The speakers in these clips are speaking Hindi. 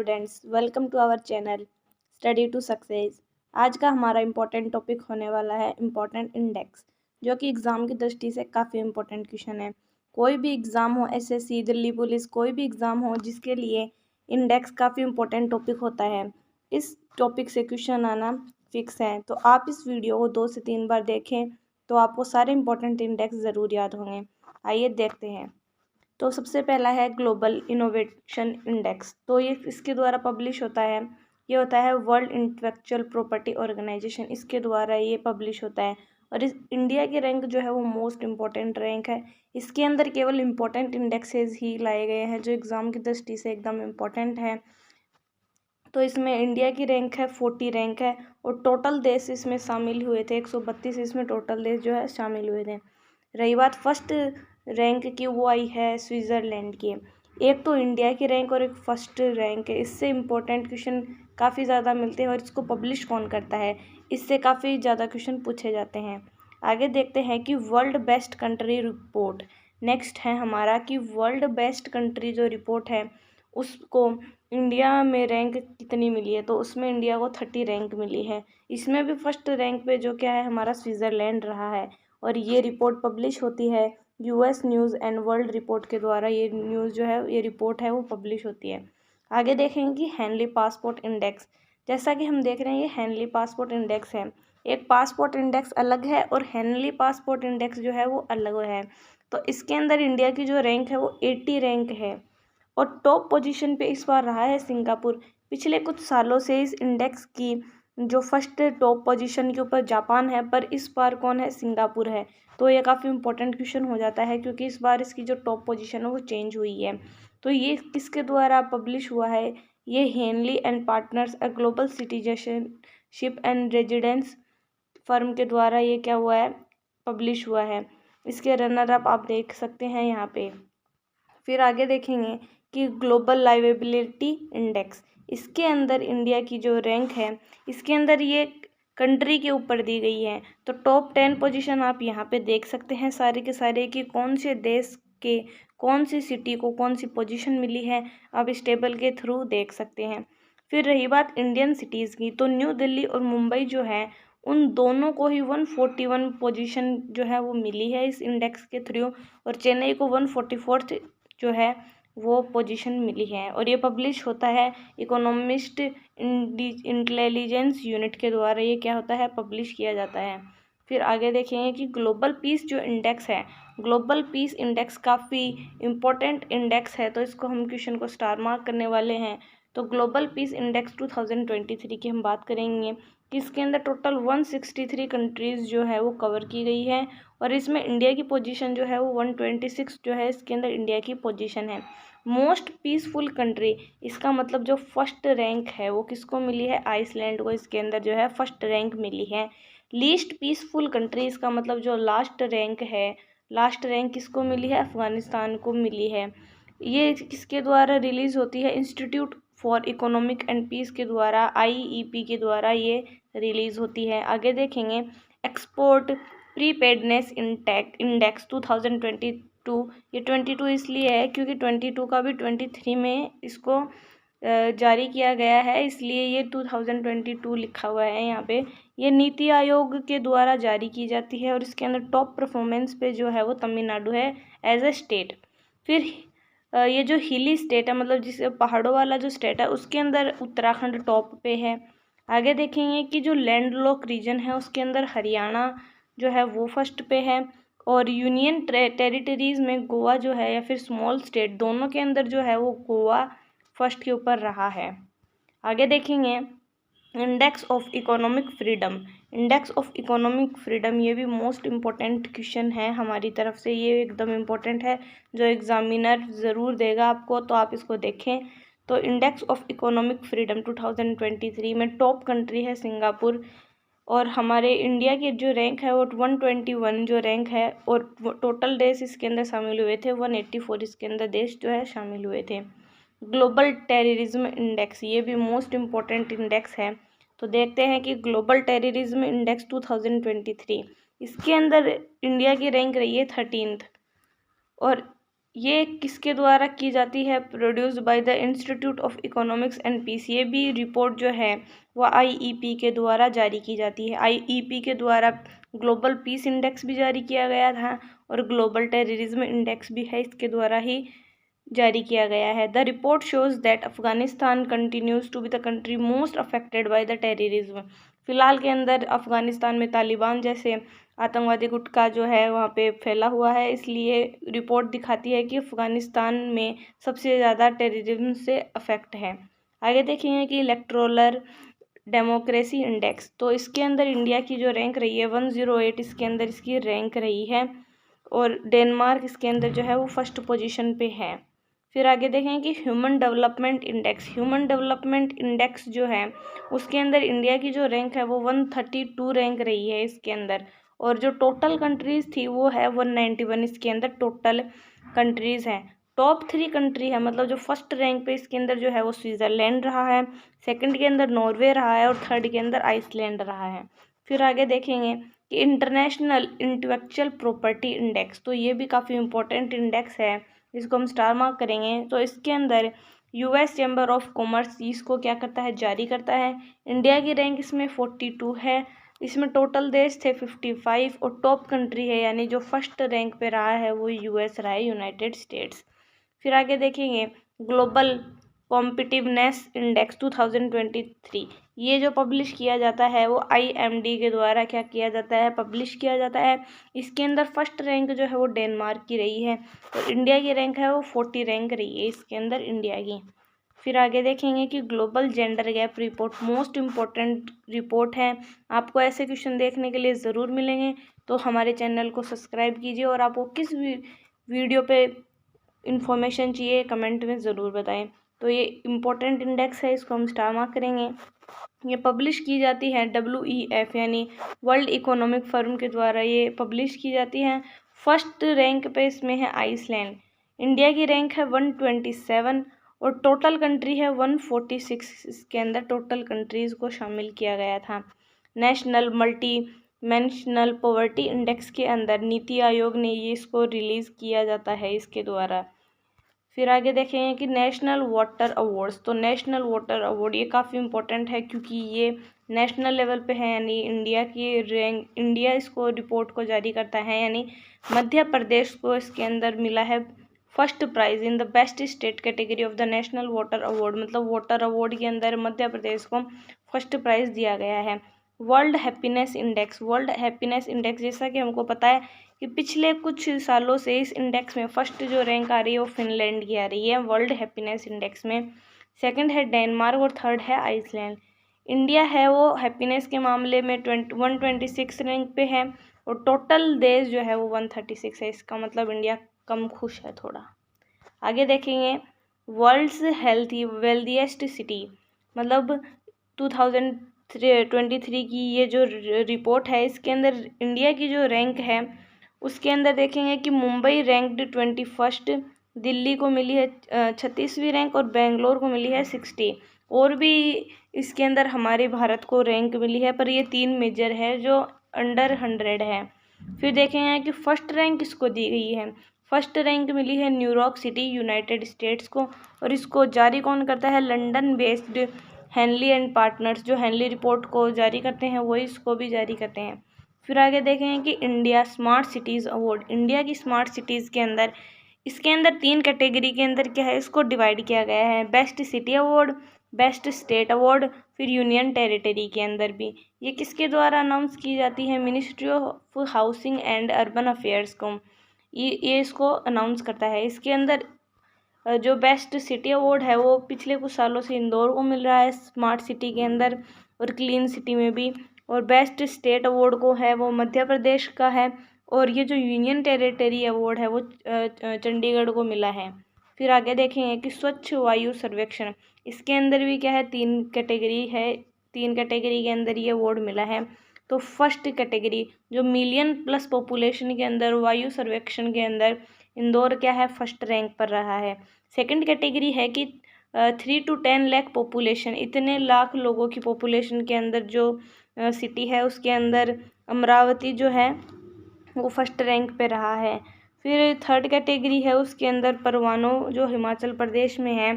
Students, welcome to our channel study to success. आज का हमारा इम्पोर्टेंट टॉपिक होने वाला है इम्पोर्टेंट इंडेक्स, जो कि एग्ज़ाम की दृष्टि से काफ़ी इम्पोर्टेंट क्वेश्चन है। कोई भी एग्ज़ाम हो, एसएससी, दिल्ली पुलिस, कोई भी एग्ज़ाम हो जिसके लिए इंडेक्स काफ़ी इम्पोर्टेंट टॉपिक होता है। इस टॉपिक से क्वेश्चन आना फिक्स है, तो आप इस वीडियो को 2 से 3 बार देखें तो आपको सारे इम्पोर्टेंट इंडेक्स ज़रूर याद होंगे। आइए देखते हैं। तो सबसे पहला है ग्लोबल इनोवेशन इंडेक्स। तो ये इसके द्वारा पब्लिश होता है। ये होता है वर्ल्ड इंटेलेक्चुअल प्रॉपर्टी ऑर्गेनाइजेशन, इसके द्वारा ये पब्लिश होता है। और इस इंडिया की रैंक जो है वो मोस्ट इम्पॉर्टेंट रैंक है। इसके अंदर केवल इम्पोर्टेंट इंडेक्सेस ही लाए गए हैं जो एग्ज़ाम की दृष्टि से एकदम इम्पोर्टेंट है। तो इसमें इंडिया की रैंक है 40 रैंक है, और टोटल देश इसमें शामिल हुए थे 132 इसमें टोटल देश जो है शामिल हुए थे। रही बात फर्स्ट रैंक की, वो आई है स्विट्ज़रलैंड की। एक तो इंडिया की रैंक और एक फर्स्ट रैंक है, इससे इम्पोर्टेंट क्वेश्चन काफ़ी ज़्यादा मिलते हैं। और इसको पब्लिश कौन करता है, इससे काफ़ी ज़्यादा क्वेश्चन पूछे जाते हैं। आगे देखते हैं कि world best country report. Next है हमारा कि वर्ल्ड बेस्ट कंट्री जो रिपोर्ट है उसको इंडिया में रैंक कितनी मिली है, तो उसमें इंडिया को 30 रैंक मिली है। इसमें भी फर्स्ट रैंक पे जो क्या है हमारा स्विट्ज़रलैंड रहा है। और ये रिपोर्ट पब्लिश होती है US news and world report के द्वारा। ये न्यूज़ जो है, ये रिपोर्ट है वो पब्लिश होती है। आगे देखेंगे कि हेनली पासपोर्ट इंडेक्स। जैसा कि हम देख रहे हैं ये हेनली पासपोर्ट इंडेक्स है। एक पासपोर्ट इंडेक्स अलग है और हेनली पासपोर्ट इंडेक्स जो है वो अलग है। तो इसके अंदर इंडिया की जो रैंक है वो 80 रैंक है, और टॉप पोजीशन पे इस बार रहा है सिंगापुर। पिछले कुछ सालों से इस इंडेक्स की जो फर्स्ट टॉप पोजीशन के ऊपर जापान है, पर इस बार कौन है, सिंगापुर है। तो ये काफ़ी इंपॉर्टेंट क्वेश्चन हो जाता है, क्योंकि इस बार इसकी जो टॉप पोजीशन है वो चेंज हुई है। तो ये किसके द्वारा पब्लिश हुआ है, ये Henley and partners a global citizenship and residence firm के द्वारा ये क्या हुआ है, पब्लिश हुआ है। इसके रनर अप आप देख सकते हैं यहाँ पे। फिर आगे देखेंगे कि ग्लोबल लाइवेबिलिटी इंडेक्स। इसके अंदर इंडिया की जो रैंक है, इसके अंदर ये कंट्री के ऊपर दी गई है। तो टॉप 10 पोजीशन आप यहाँ पे देख सकते हैं सारे के सारे, कि कौन से देश के कौन सी सिटी को कौन सी पोजीशन मिली है, आप इस टेबल के थ्रू देख सकते हैं। फिर रही बात इंडियन सिटीज़ की, तो न्यू दिल्ली और मुंबई जो है उन दोनों को ही 141 पोजीशन जो है वो मिली है इस इंडेक्स के थ्रू, और चेन्नई को 144 जो है वो पोजीशन मिली है। और ये पब्लिश होता है इकोनॉमिस्ट इंटेलिजेंस यूनिट के द्वारा। ये क्या होता है, पब्लिश किया जाता है। फिर आगे देखेंगे कि ग्लोबल पीस जो इंडेक्स है, ग्लोबल पीस इंडेक्स काफ़ी इम्पोर्टेंट इंडेक्स है, तो इसको हम क्वेश्चन को स्टार मार्क करने वाले हैं। तो ग्लोबल पीस इंडेक्स 2023 की हम बात करेंगे कि इसके अंदर टोटल 163 कंट्रीज़ जो है वो कवर की गई है, और इसमें इंडिया की पोजीशन जो है वो 126 जो है इसके अंदर इंडिया की पोजीशन है। मोस्ट पीसफुल कंट्री, इसका मतलब जो फर्स्ट रैंक है वो किसको मिली है, आइसलैंड को इसके अंदर जो है फर्स्ट रैंक मिली है। लीस्ट पीसफुल कंट्री, इसका मतलब जो लास्ट रैंक है, लास्ट रैंक किसको मिली है, अफगानिस्तान को मिली है। ये किसके द्वारा रिलीज़ होती है, institute for economic and peace के द्वारा, आईईपी के द्वारा ये रिलीज़ होती है। आगे देखेंगे एक्सपोर्ट प्रीपेडनेस इंडेक्स 2022। ये 22 इसलिए है क्योंकि 22 का भी 23 में इसको जारी किया गया है, इसलिए ये 2022 लिखा हुआ है यहाँ पे। ये नीति आयोग के द्वारा जारी की जाती है, और इसके अंदर टॉप परफॉर्मेंस पे जो है वो तमिलनाडु है एज ए स्टेट। फिर ये जो हिली स्टेट है, मतलब जिस पहाड़ों वाला जो स्टेट है, उसके अंदर उत्तराखंड टॉप पे है। आगे देखेंगे कि जो लैंड लॉक रीजन है उसके अंदर हरियाणा जो है वो फर्स्ट पे है, और यूनियन टेरिटरीज़ में गोवा जो है या फिर स्मॉल स्टेट, दोनों के अंदर जो है वो गोवा फर्स्ट के ऊपर रहा है। आगे देखेंगे index of economic freedom. Index of economic freedom ये भी मोस्ट इम्पॉर्टेंट क्वेश्चन है हमारी तरफ से, ये एकदम इम्पोर्टेंट है जो एग्जामिनर ज़रूर देगा आपको, तो आप इसको देखें। तो इंडेक्स ऑफ इकोनॉमिक फ्रीडम 2023 में टॉप कंट्री है सिंगापुर, और हमारे इंडिया की जो रैंक है वो 121 जो रैंक है, और टोटल देश इसके अंदर शामिल हुए थे 184 इसके अंदर देश जो है शामिल हुए थे। ग्लोबल टेररिज्म इंडेक्स, ये भी मोस्ट इम्पॉर्टेंट इंडेक्स है। तो देखते हैं कि ग्लोबल टेररिज्म इंडेक्स 2023, इसके अंदर इंडिया की रैंक रही है 13th, और ये किसके द्वारा की जाती है? Produce by the institute of economics and peace. ये भी रिपोर्ट जो है वो आईईपी के द्वारा जारी की जाती है। आईईपी के द्वारा ग्लोबल पीस इंडेक्स भी जारी किया गया था और ग्लोबल टेररिज्म इंडेक्स भी है इसके द्वारा ही जारी किया गया है। The report shows that Afghanistan continues to be the country most affected by the terrorism. फिलहाल के अंदर अफगानिस्तान में तालिबान जैसे आतंकवादी गुट का जो है वहाँ पे फैला हुआ है, इसलिए रिपोर्ट दिखाती है कि अफगानिस्तान में सबसे ज़्यादा टेररिज्म से अफेक्ट है। आगे देखेंगे कि इलेक्टोरल डेमोक्रेसी इंडेक्स, तो इसके अंदर इंडिया की जो रैंक रही है 108 इसके अंदर इसकी रैंक रही है और डेनमार्क इसके अंदर जो है वो फर्स्ट पोजीशन पे है। फिर आगे देखें कि human development index. Human development index जो है उसके अंदर इंडिया की जो रैंक है वो 132 रैंक रही है इसके अंदर, और जो टोटल कंट्रीज़ थी वो है 191 इसके अंदर टोटल कंट्रीज़ हैं। टॉप 3 कंट्री है, मतलब जो फर्स्ट रैंक पे इसके अंदर जो है वो स्विट्ज़रलैंड रहा है, सेकंड के अंदर नॉर्वे रहा है और थर्ड के अंदर आइसलैंड रहा है। फिर आगे देखेंगे कि इंटरनेशनल इंटेलेक्चुअल प्रॉपर्टी इंडेक्स, तो ये भी काफ़ी इंपॉर्टेंट इंडेक्स है, इसको हम स्टार मार्क करेंगे। तो इसके अंदर यूएस चैम्बर ऑफ कॉमर्स इसको क्या करता है? जारी करता है। इंडिया की रैंक इसमें 42 है। इसमें टोटल देश थे 55 और टॉप कंट्री है यानी जो फर्स्ट रैंक पे रहा है वो यूएस रहा है, यूनाइटेड स्टेट्स। फिर आगे देखेंगे ग्लोबल कॉम्पिटिटिवनेस इंडेक्स 2023, ये जो पब्लिश किया जाता है वो आईएमडी के द्वारा क्या किया जाता है? पब्लिश किया जाता है। इसके अंदर फर्स्ट रैंक जो है वो डेनमार्क की रही है और इंडिया की रैंक है वो 40 रैंक रही है इसके अंदर इंडिया की। फिर आगे देखेंगे कि global gender gap report most important report है, आपको ऐसे क्वेश्चन देखने के लिए ज़रूर मिलेंगे, तो हमारे चैनल को सब्सक्राइब कीजिए और आपको किस वीडियो पे इंफॉर्मेशन चाहिए कमेंट में ज़रूर बताएं। तो ये इम्पोर्टेंट इंडेक्स है, इसको हम स्टार मार्क करेंगे। ये पब्लिश की जाती है WEF यानी वर्ल्ड इकोनॉमिक फोरम के द्वारा ये पब्लिश की जाती है। फर्स्ट रैंक पे इसमें है आइसलैंड। इंडिया की रैंक है 127 और टोटल कंट्री है 146, इसके अंदर टोटल कंट्रीज़ को शामिल किया गया था। नेशनल मल्टी मेंशनल पॉवर्टी इंडेक्स के अंदर नीति आयोग ने ये इसको रिलीज़ किया जाता है इसके द्वारा। फिर आगे देखेंगे कि नेशनल वाटर अवार्ड्स, तो नेशनल वाटर अवार्ड ये काफ़ी इंपॉर्टेंट है क्योंकि ये नेशनल लेवल पे है, यानी इंडिया की रैंक, इंडिया इसको रिपोर्ट को जारी करता है, यानी मध्य प्रदेश को इसके अंदर मिला है first prize in the best state category of the national water award, मतलब वाटर अवार्ड के अंदर मध्य प्रदेश को फर्स्ट प्राइज़ दिया गया है। World happiness index, world happiness index जैसा कि हमको पता है कि पिछले कुछ सालों से इस इंडेक्स में फर्स्ट जो रैंक आ रही है वो फिनलैंड की आ रही है वर्ल्ड हैप्पीनेस इंडेक्स में, सेकंड है डेनमार्क और थर्ड है आइसलैंड। इंडिया है वो हैप्पीनेस के मामले में 126 रैंक पे है और टोटल देश जो है वो 136 है, इसका मतलब इंडिया कम खुश है थोड़ा। आगे देखेंगे वर्ल्ड्स हेल्थी वेल्दिएस्ट सिटी, मतलब 2023 की ये जो रिपोर्ट है इसके अंदर इंडिया की जो रैंक है उसके अंदर देखेंगे कि मुंबई रैंक्ड 21, दिल्ली को मिली है 36वीं रैंक और बेंगलोर को मिली है 60, और भी इसके अंदर हमारे भारत को रैंक मिली है, पर ये 3 मेजर है जो अंडर 100 है। फिर देखेंगे कि फर्स्ट रैंक किसको दी गई है? फर्स्ट रैंक मिली है न्यूयॉर्क सिटी यूनाइटेड स्टेट्स को, और इसको जारी कौन करता है? London based Henley and partners, जो हेनली रिपोर्ट को जारी करते हैं वही इसको भी जारी करते हैं। फिर आगे देखेंगे कि India smart cities award, India की स्मार्ट सिटीज़ के अंदर इसके अंदर 3 कैटेगरी के अंदर क्या है इसको डिवाइड किया गया है, best city award, best state award, फिर यूनियन टेरिटरी के अंदर भी। ये किसके द्वारा अनाउंस की जाती है? Ministry of housing and urban affairs को ये इसको अनाउंस करता है। इसके अंदर जो बेस्ट सिटी अवार्ड है वो पिछले कुछ सालों से इंदौर को मिल रहा है स्मार्ट सिटी के अंदर और क्लीन सिटी में भी, और बेस्ट स्टेट अवार्ड को है वो मध्य प्रदेश का है, और ये जो यूनियन टेरिटरी अवार्ड है वो चंडीगढ़ को मिला है। फिर आगे देखेंगे कि स्वच्छ वायु सर्वेक्षण, इसके अंदर भी क्या है 3 कैटेगरी है, 3 कैटेगरी के अंदर ये अवार्ड मिला है। तो फर्स्ट कैटेगरी जो मिलियन प्लस पॉपुलेशन के अंदर वायु सर्वेक्षण के अंदर इंदौर क्या है? फर्स्ट रैंक पर रहा है। सेकंड कैटेगरी है कि 3 to 10 लाख पॉपुलेशन, इतने लाख लोगों की पॉपुलेशन के अंदर जो सिटी है उसके अंदर अमरावती जो है वो फर्स्ट रैंक पे रहा है। फिर थर्ड कैटेगरी है उसके अंदर परवाणु जो हिमाचल प्रदेश में है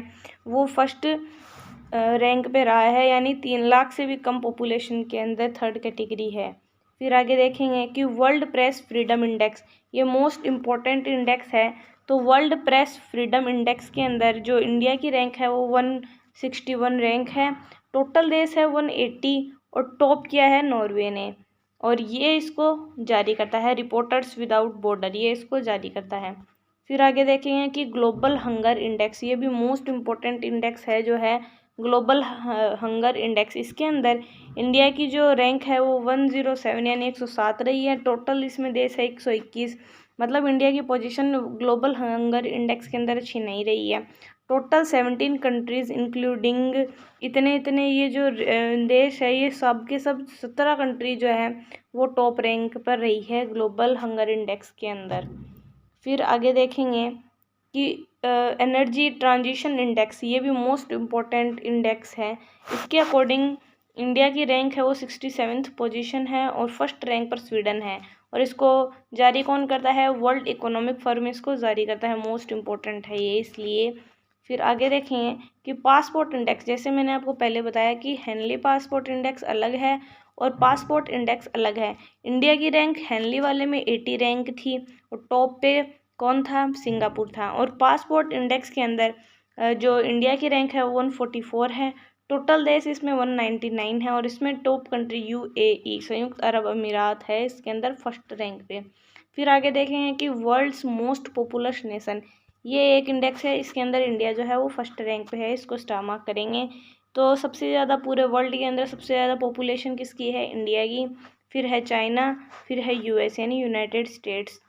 वो फर्स्ट रैंक पे रहा है, यानी 3 लाख से भी कम पॉपुलेशन के अंदर थर्ड कैटेगरी है। फिर आगे देखेंगे कि वर्ल्ड प्रेस फ्रीडम इंडेक्स, ये मोस्ट इम्पॉर्टेंट इंडेक्स है। तो वर्ल्ड प्रेस फ्रीडम इंडेक्स के अंदर जो इंडिया की रैंक है वो 161 रैंक है। टोटल देश है 180 और टॉप किया है नॉर्वे ने, और ये इसको जारी करता है रिपोर्टर्स विदाउट बॉर्डर, ये इसको जारी करता है। फिर आगे देखेंगे कि ग्लोबल हंगर इंडेक्स, ये भी मोस्ट इम्पोर्टेंट इंडेक्स है जो है ग्लोबल हंगर इंडेक्स। इसके अंदर इंडिया की जो रैंक है वो 107 यानी 107 रही है। टोटल इसमें देश है 121, मतलब इंडिया की पोजीशन ग्लोबल हंगर इंडेक्स के अंदर अच्छी नहीं रही है। टोटल 17 कंट्रीज़ इंक्लूडिंग इतने ये जो देश है ये सब के सब 17 कंट्री जो है वो टॉप रैंक पर रही है ग्लोबल हंगर इंडेक्स के अंदर। फिर आगे देखेंगे कि एनर्जी ट्रांजिशन इंडेक्स, ये भी मोस्ट इम्पोर्टेंट इंडेक्स है। इसके अकॉर्डिंग इंडिया की रैंक है वो 67th पोजीशन है और फर्स्ट रैंक पर स्वीडन है, और इसको जारी कौन करता है? वर्ल्ड इकोनॉमिक फोरम इसको जारी करता है। मोस्ट इम्पोर्टेंट है ये इसलिए। फिर आगे देखेंगे कि पासपोर्ट इंडेक्स, जैसे मैंने आपको पहले बताया कि हेनली पासपोर्ट इंडेक्स अलग है और पासपोर्ट इंडेक्स अलग है। इंडिया की रैंक हेनली वाले में 80 रैंक थी और टॉप पे कौन था? सिंगापुर था। और पासपोर्ट इंडेक्स के अंदर जो इंडिया की रैंक है वो 144 है। टोटल देश इसमें 199 है और इसमें टॉप कंट्री UAE संयुक्त अरब अमीरात है इसके अंदर फर्स्ट रैंक पे। फिर आगे देखेंगे कि वर्ल्ड्स मोस्ट पॉपुलस नेशन, ये एक इंडेक्स है, इसके अंदर इंडिया जो है वो फर्स्ट रैंक पे है, इसको स्टार मार्क करेंगे। तो सबसे ज़्यादा पूरे वर्ल्ड के अंदर सबसे ज़्यादा पॉपुलेशन किसकी है? इंडिया की। फिर है चाइना, फिर है US यानी यूनाइटेड स्टेट्स,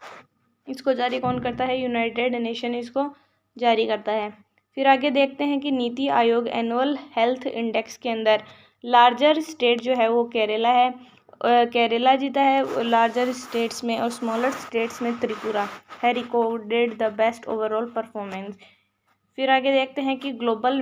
इसको जारी कौन करता है? यूनाइटेड नेशन इसको जारी करता है। फिर आगे देखते हैं कि NITI Aayog annual health index के अंदर लार्जर स्टेट जो है वो केरला है। केरला जीता है लार्जर स्टेट्स में, और स्मॉलर स्टेट्स में त्रिपुरा है recorded the best overall performance. फिर आगे देखते हैं कि ग्लोबल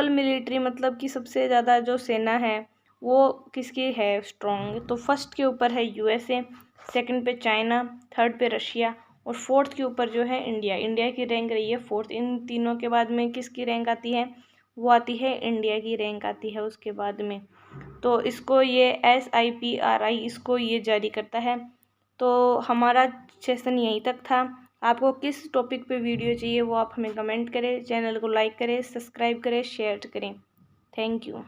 मिलिट्री मतलब कि सबसे ज़्यादा जो सेना है वो किसकी है स्ट्रॉन्ग? तो फर्स्ट के ऊपर है USA, सेकंड पे चाइना, थर्ड पे रशिया और फोर्थ के ऊपर जो है इंडिया। इंडिया की रैंक रही है फोर्थ। इन तीनों के बाद में किसकी रैंक आती है? वो आती है इंडिया की रैंक आती है उसके बाद में। तो इसको ये SIPRI इसको ये जारी करता है। तो हमारा सेशन यहीं तक था। आपको किस टॉपिक पे वीडियो चाहिए वो आप हमें कमेंट करें, चैनल को लाइक करें, सब्सक्राइब करें, शेयर करें। Thank you.